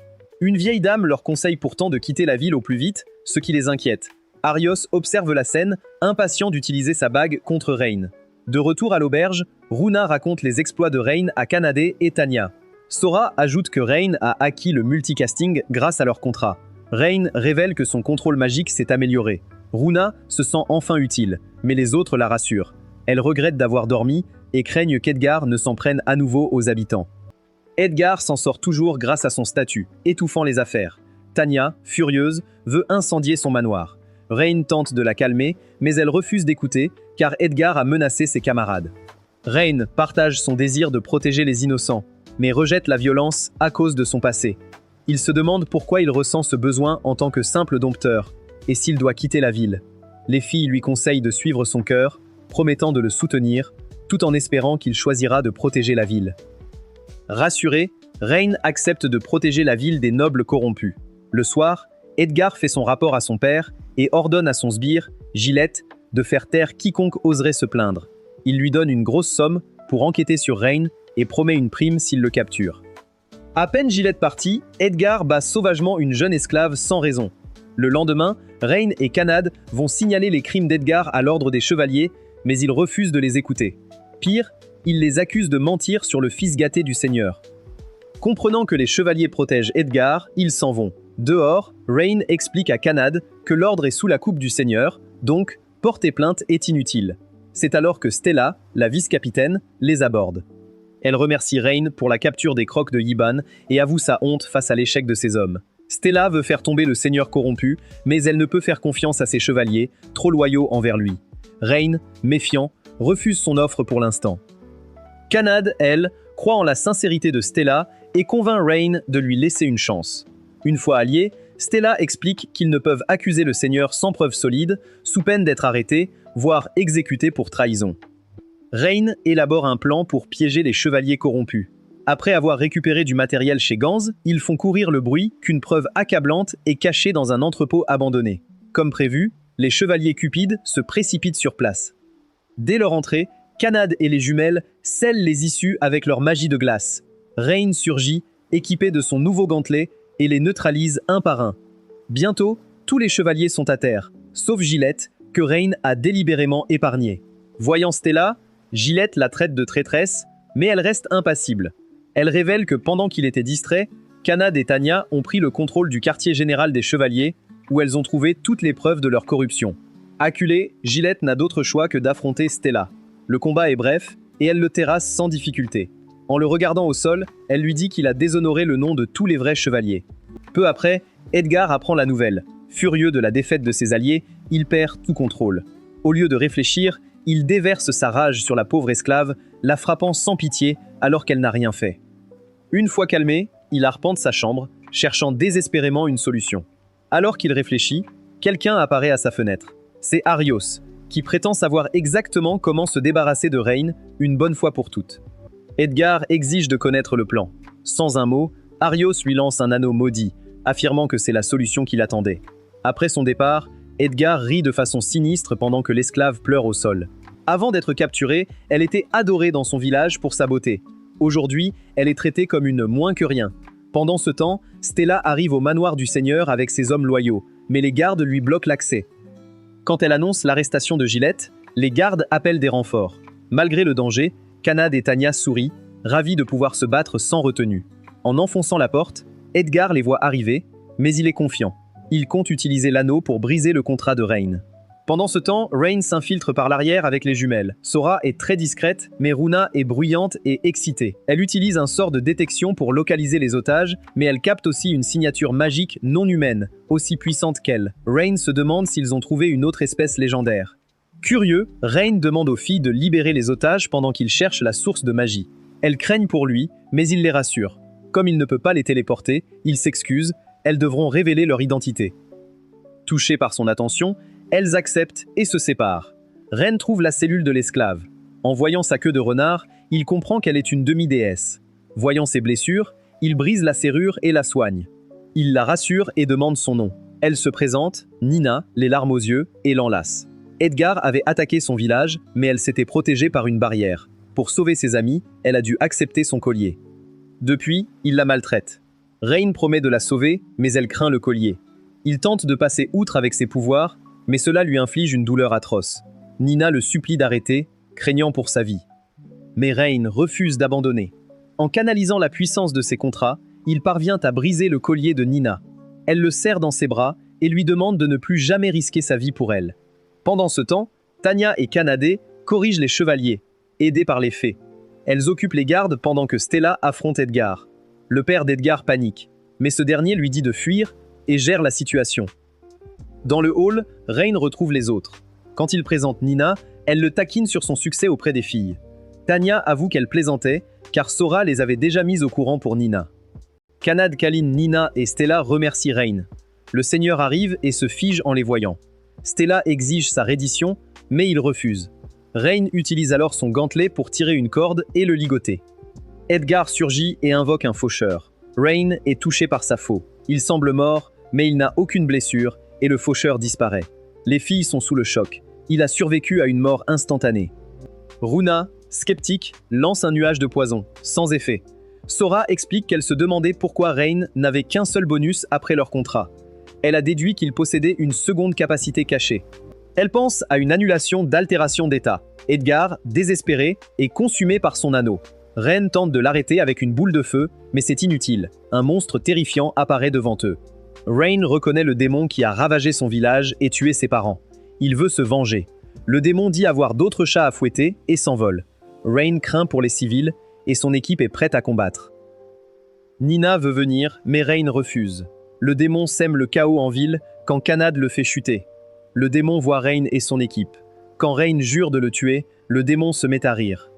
Une vieille dame leur conseille pourtant de quitter la ville au plus vite, ce qui les inquiète. Arios observe la scène, impatient d'utiliser sa bague contre Rain. De retour à l'auberge, Runa raconte les exploits de Rain à Kanade et Tanya. Sora ajoute que Rain a acquis le multicasting grâce à leur contrat. Rain révèle que son contrôle magique s'est amélioré. Runa se sent enfin utile, mais les autres la rassurent. Elles regrettent d'avoir dormi et craignent qu'Edgar ne s'en prenne à nouveau aux habitants. Edgar s'en sort toujours grâce à son statut, étouffant les affaires. Tanya, furieuse, veut incendier son manoir. Rain tente de la calmer, mais elle refuse d'écouter, car Edgar a menacé ses camarades. Rain partage son désir de protéger les innocents, mais rejette la violence à cause de son passé. Il se demande pourquoi il ressent ce besoin en tant que simple dompteur, et s'il doit quitter la ville. Les filles lui conseillent de suivre son cœur, promettant de le soutenir, tout en espérant qu'il choisira de protéger la ville. Rassuré, Rain accepte de protéger la ville des nobles corrompus. Le soir, Edgar fait son rapport à son père et ordonne à son sbire, Gillette, de faire taire quiconque oserait se plaindre. Il lui donne une grosse somme pour enquêter sur Rain et promet une prime s'il le capture. À peine Gillette parti, Edgar bat sauvagement une jeune esclave sans raison. Le lendemain, Rain et Kanad vont signaler les crimes d'Edgar à l'ordre des chevaliers, mais ils refusent de les écouter. Pire, ils les accusent de mentir sur le fils gâté du seigneur. Comprenant que les chevaliers protègent Edgar, ils s'en vont. Dehors, Rain explique à Kanad que l'ordre est sous la coupe du seigneur, donc porter plainte est inutile. C'est alors que Stella, la vice-capitaine, les aborde. Elle remercie Rain pour la capture des crocs de Yiban et avoue sa honte face à l'échec de ses hommes. Stella veut faire tomber le seigneur corrompu, mais elle ne peut faire confiance à ses chevaliers, trop loyaux envers lui. Rain, méfiant, refuse son offre pour l'instant. Kanad, elle, croit en la sincérité de Stella et convainc Rain de lui laisser une chance. Une fois alliés, Stella explique qu'ils ne peuvent accuser le seigneur sans preuve solide, sous peine d'être arrêtés, voire exécutés pour trahison. Rain élabore un plan pour piéger les chevaliers corrompus. Après avoir récupéré du matériel chez Ganz, ils font courir le bruit qu'une preuve accablante est cachée dans un entrepôt abandonné. Comme prévu, les chevaliers cupides se précipitent sur place. Dès leur entrée, Kanad et les jumelles scellent les issues avec leur magie de glace. Rain surgit, équipé de son nouveau gantelet, et les neutralise un par un. Bientôt, tous les chevaliers sont à terre, sauf Gillette, que Rain a délibérément épargné. Voyant Stella, Gillette la traite de traîtresse, mais elle reste impassible. Elle révèle que pendant qu'il était distrait, Kanad et Tanya ont pris le contrôle du quartier général des chevaliers, où elles ont trouvé toutes les preuves de leur corruption. Acculée, Gillette n'a d'autre choix que d'affronter Stella. Le combat est bref, et elle le terrasse sans difficulté. En le regardant au sol, elle lui dit qu'il a déshonoré le nom de tous les vrais chevaliers. Peu après, Edgar apprend la nouvelle. Furieux de la défaite de ses alliés, il perd tout contrôle. Au lieu de réfléchir, il déverse sa rage sur la pauvre esclave, la frappant sans pitié alors qu'elle n'a rien fait. Une fois calmé, il arpente sa chambre, cherchant désespérément une solution. Alors qu'il réfléchit, quelqu'un apparaît à sa fenêtre. C'est Arios, qui prétend savoir exactement comment se débarrasser de Rain une bonne fois pour toutes. Edgar exige de connaître le plan. Sans un mot, Arios lui lance un anneau maudit, affirmant que c'est la solution qu'il attendait. Après son départ, Edgar rit de façon sinistre pendant que l'esclave pleure au sol. Avant d'être capturée, elle était adorée dans son village pour sa beauté. Aujourd'hui, elle est traitée comme une moins que rien. Pendant ce temps, Stella arrive au manoir du seigneur avec ses hommes loyaux, mais les gardes lui bloquent l'accès. Quand elle annonce l'arrestation de Gillette, les gardes appellent des renforts. Malgré le danger, Kanad et Tanya sourient, ravis de pouvoir se battre sans retenue. En enfonçant la porte, Edgar les voit arriver, mais il est confiant. Il compte utiliser l'anneau pour briser le contrat de Rain. Pendant ce temps, Rain s'infiltre par l'arrière avec les jumelles. Sora est très discrète, mais Runa est bruyante et excitée. Elle utilise un sort de détection pour localiser les otages, mais elle capte aussi une signature magique non humaine, aussi puissante qu'elle. Rain se demande s'ils ont trouvé une autre espèce légendaire. Curieux, Rain demande aux filles de libérer les otages pendant qu'ils cherchent la source de magie. Elles craignent pour lui, mais il les rassure. Comme il ne peut pas les téléporter, il s'excuse, elles devront révéler leur identité. Touchées par son attention, elles acceptent et se séparent. Rain trouve la cellule de l'esclave. En voyant sa queue de renard, il comprend qu'elle est une demi-déesse. Voyant ses blessures, il brise la serrure et la soigne. Il la rassure et demande son nom. Elle se présente, Nina, les larmes aux yeux, et l'enlace. Edgar avait attaqué son village, mais elle s'était protégée par une barrière. Pour sauver ses amis, elle a dû accepter son collier. Depuis, il la maltraite. Rain promet de la sauver, mais elle craint le collier. Il tente de passer outre avec ses pouvoirs, mais cela lui inflige une douleur atroce. Nina le supplie d'arrêter, craignant pour sa vie. Mais Rain refuse d'abandonner. En canalisant la puissance de ses contrats, il parvient à briser le collier de Nina. Elle le serre dans ses bras et lui demande de ne plus jamais risquer sa vie pour elle. Pendant ce temps, Tanya et Kanade corrigent les chevaliers, aidés par les fées. Elles occupent les gardes pendant que Stella affronte Edgar. Le père d'Edgar panique, mais ce dernier lui dit de fuir et gère la situation. Dans le hall, Rain retrouve les autres. Quand il présente Nina, elle le taquine sur son succès auprès des filles. Tanya avoue qu'elle plaisantait, car Sora les avait déjà mises au courant pour Nina. Kanad, câline Nina et Stella remercient Rain. Le seigneur arrive et se fige en les voyant. Stella exige sa reddition, mais il refuse. Rain utilise alors son gantelet pour tirer une corde et le ligoter. Edgar surgit et invoque un faucheur. Rain est touché par sa faux. Il semble mort, mais il n'a aucune blessure et le faucheur disparaît. Les filles sont sous le choc. Il a survécu à une mort instantanée. Runa, Sceptique, lance un nuage de poison, sans effet. Sora explique qu'elle se demandait pourquoi Rain n'avait qu'un seul bonus après leur contrat. Elle a déduit qu'il possédait une seconde capacité cachée. Elle pense à une annulation d'altération d'état. Edgar, désespéré, est consumé par son anneau. Rain tente de l'arrêter avec une boule de feu, mais c'est inutile. Un monstre terrifiant apparaît devant eux. Rain reconnaît le démon qui a ravagé son village et tué ses parents. Il veut se venger. Le démon dit avoir d'autres chats à fouetter et s'envole. Rain craint pour les civils et son équipe est prête à combattre. Nina veut venir, mais Rain refuse. Le démon sème le chaos en ville quand Kanade le fait chuter. Le démon voit Rain et son équipe. Quand Rain jure de le tuer, le démon se met à rire.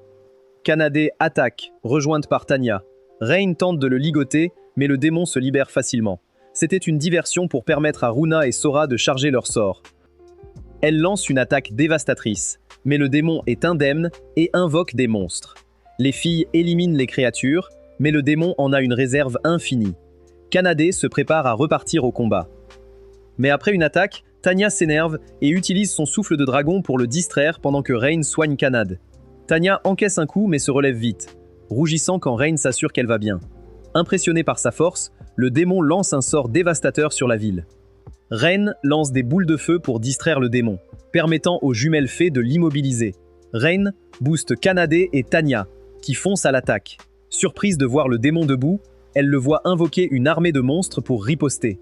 Kanade attaque, rejointe par Tanya. Rain tente de le ligoter, mais le démon se libère facilement. C'était une diversion pour permettre à Runa et Sora de charger leur sort. Elle lance une attaque dévastatrice, mais le démon est indemne et invoque des monstres. Les filles éliminent les créatures, mais le démon en a une réserve infinie. Kanade se prépare à repartir au combat. Mais après une attaque, Tanya s'énerve et utilise son souffle de dragon pour le distraire pendant que Rain soigne Kanade. Tanya encaisse un coup mais se relève vite, rougissant quand Rain s'assure qu'elle va bien. Impressionné par sa force, le démon lance un sort dévastateur sur la ville. Rain lance des boules de feu pour distraire le démon, permettant aux jumelles fées de l'immobiliser. Rain booste Kanade et Tanya, qui foncent à l'attaque. Surprise de voir le démon debout, elle le voit invoquer une armée de monstres pour riposter.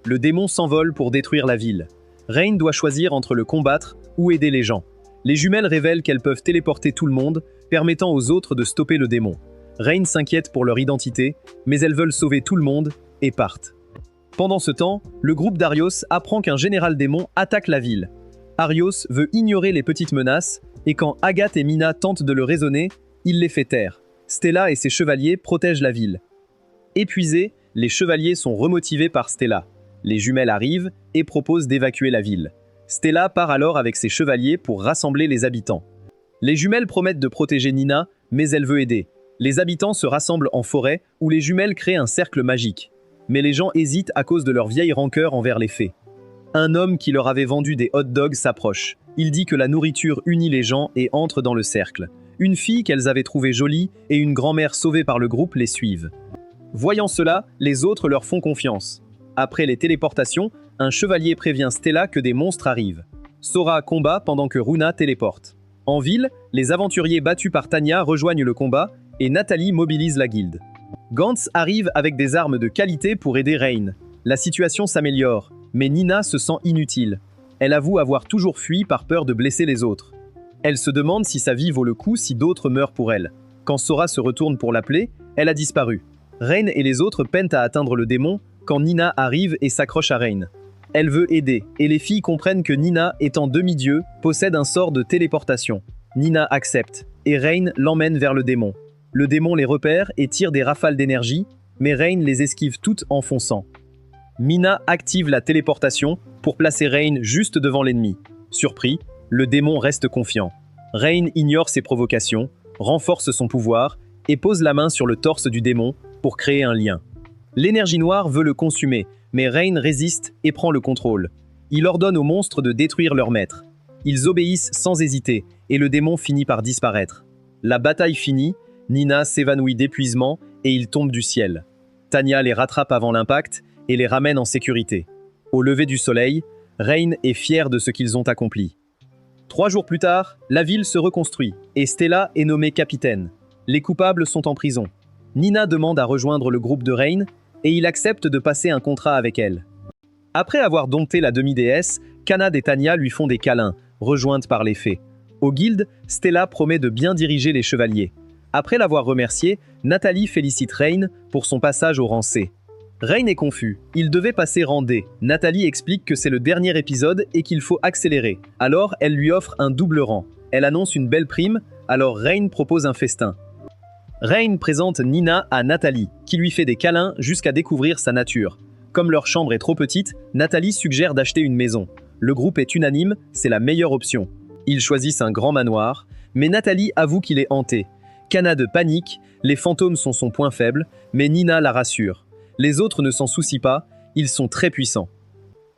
Le démon s'envole pour détruire la ville. Rain doit choisir entre le combattre ou aider les gens. Les jumelles révèlent qu'elles peuvent téléporter tout le monde, permettant aux autres de stopper le démon. Rain s'inquiète pour leur identité, mais elles veulent sauver tout le monde et partent. Pendant ce temps, le groupe d'Arios apprend qu'un général démon attaque la ville. Arios veut ignorer les petites menaces, et quand Agathe et Mina tentent de le raisonner, il les fait taire. Stella et ses chevaliers protègent la ville. Épuisés, les chevaliers sont remotivés par Stella. Les jumelles arrivent et proposent d'évacuer la ville. Stella part alors avec ses chevaliers pour rassembler les habitants. Les jumelles promettent de protéger Nina, mais elle veut aider. Les habitants se rassemblent en forêt où les jumelles créent un cercle magique. Mais les gens hésitent à cause de leur vieille rancœur envers les fées. Un homme qui leur avait vendu des hot dogs s'approche. Il dit que la nourriture unit les gens et entre dans le cercle. Une fille qu'elles avaient trouvée jolie et une grand-mère sauvée par le groupe les suivent. Voyant cela, les autres leur font confiance. Après les téléportations, un chevalier prévient Stella que des monstres arrivent. Sora combat pendant que Runa téléporte. En ville, les aventuriers battus par Tanya rejoignent le combat et Nathalie mobilise la guilde. Gantz arrive avec des armes de qualité pour aider Rain. La situation s'améliore, mais Nina se sent inutile. Elle avoue avoir toujours fui par peur de blesser les autres. Elle se demande si sa vie vaut le coup si d'autres meurent pour elle. Quand Sora se retourne pour l'appeler, elle a disparu. Rain et les autres peinent à atteindre le démon quand Nina arrive et s'accroche à Rain. Elle veut aider, et les filles comprennent que Nina, étant demi-dieu, possède un sort de téléportation. Nina accepte, et Rain l'emmène vers le démon. Le démon les repère et tire des rafales d'énergie, mais Rain les esquive toutes en fonçant. Mina active la téléportation pour placer Rain juste devant l'ennemi. Surpris, le démon reste confiant. Rain ignore ses provocations, renforce son pouvoir et pose la main sur le torse du démon pour créer un lien. L'énergie noire veut le consumer, mais Rain résiste et prend le contrôle. Il ordonne aux monstres de détruire leur maître. Ils obéissent sans hésiter, et le démon finit par disparaître. La bataille finie, Nina s'évanouit d'épuisement et ils tombent du ciel. Tanya les rattrape avant l'impact et les ramène en sécurité. Au lever du soleil, Rain est fier de ce qu'ils ont accompli. 3 jours plus tard, la ville se reconstruit et Stella est nommée capitaine. Les coupables sont en prison. Nina demande à rejoindre le groupe de Rain et il accepte de passer un contrat avec elle. Après avoir dompté la demi-déesse, Kanade et Tanya lui font des câlins, rejointes par les fées. Au guilde, Stella promet de bien diriger les chevaliers. Après l'avoir remercié, Nathalie félicite Rain pour son passage au rang C. Rain est confus, il devait passer rang D. Nathalie explique que c'est le dernier épisode et qu'il faut accélérer. Alors elle lui offre un double rang. Elle annonce une belle prime, alors Rain propose un festin. Rain présente Nina à Nathalie, qui lui fait des câlins jusqu'à découvrir sa nature. Comme leur chambre est trop petite, Nathalie suggère d'acheter une maison. Le groupe est unanime, c'est la meilleure option. Ils choisissent un grand manoir, mais Nathalie avoue qu'il est hanté. Kanade panique, les fantômes sont son point faible, mais Nina la rassure. Les autres ne s'en soucient pas, ils sont très puissants.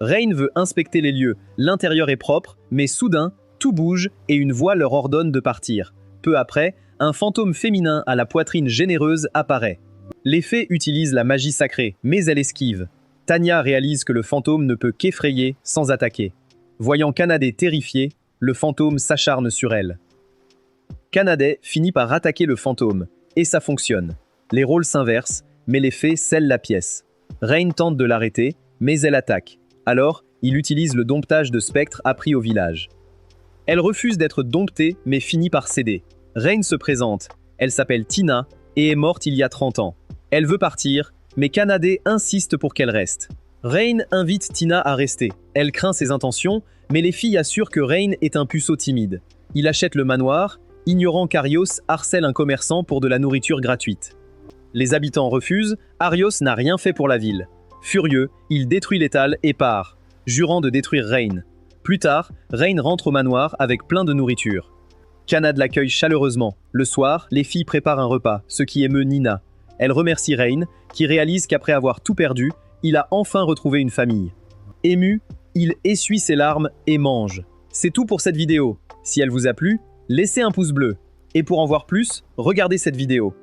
Rain veut inspecter les lieux, l'intérieur est propre, mais soudain, tout bouge et une voix leur ordonne de partir. Peu après, un fantôme féminin à la poitrine généreuse apparaît. Les fées utilisent la magie sacrée, mais elle esquive. Tanya réalise que le fantôme ne peut qu'effrayer sans attaquer. Voyant Kanade terrifiée, le fantôme s'acharne sur elle. Kanade finit par attaquer le fantôme, et ça fonctionne. Les rôles s'inversent, mais les fées scellent la pièce. Rain tente de l'arrêter, mais elle attaque. Alors, il utilise le domptage de spectres appris au village. Elle refuse d'être domptée, mais finit par céder. Rain se présente. Elle s'appelle Tina et est morte il y a 30 ans. Elle veut partir, mais Kanade insiste pour qu'elle reste. Rain invite Tina à rester. Elle craint ses intentions, mais les filles assurent que Rain est un puceau timide. Il achète le manoir, ignorant qu'Arios harcèle un commerçant pour de la nourriture gratuite. Les habitants refusent, Arios n'a rien fait pour la ville. Furieux, il détruit l'étal et part, jurant de détruire Rain. Plus tard, Rain rentre au manoir avec plein de nourriture. Kanade l'accueille chaleureusement. Le soir, les filles préparent un repas, ce qui émeut Nina. Elle remercie Rain, qui réalise qu'après avoir tout perdu, il a enfin retrouvé une famille. Ému, il essuie ses larmes et mange. C'est tout pour cette vidéo. Si elle vous a plu, laissez un pouce bleu. Et pour en voir plus, regardez cette vidéo.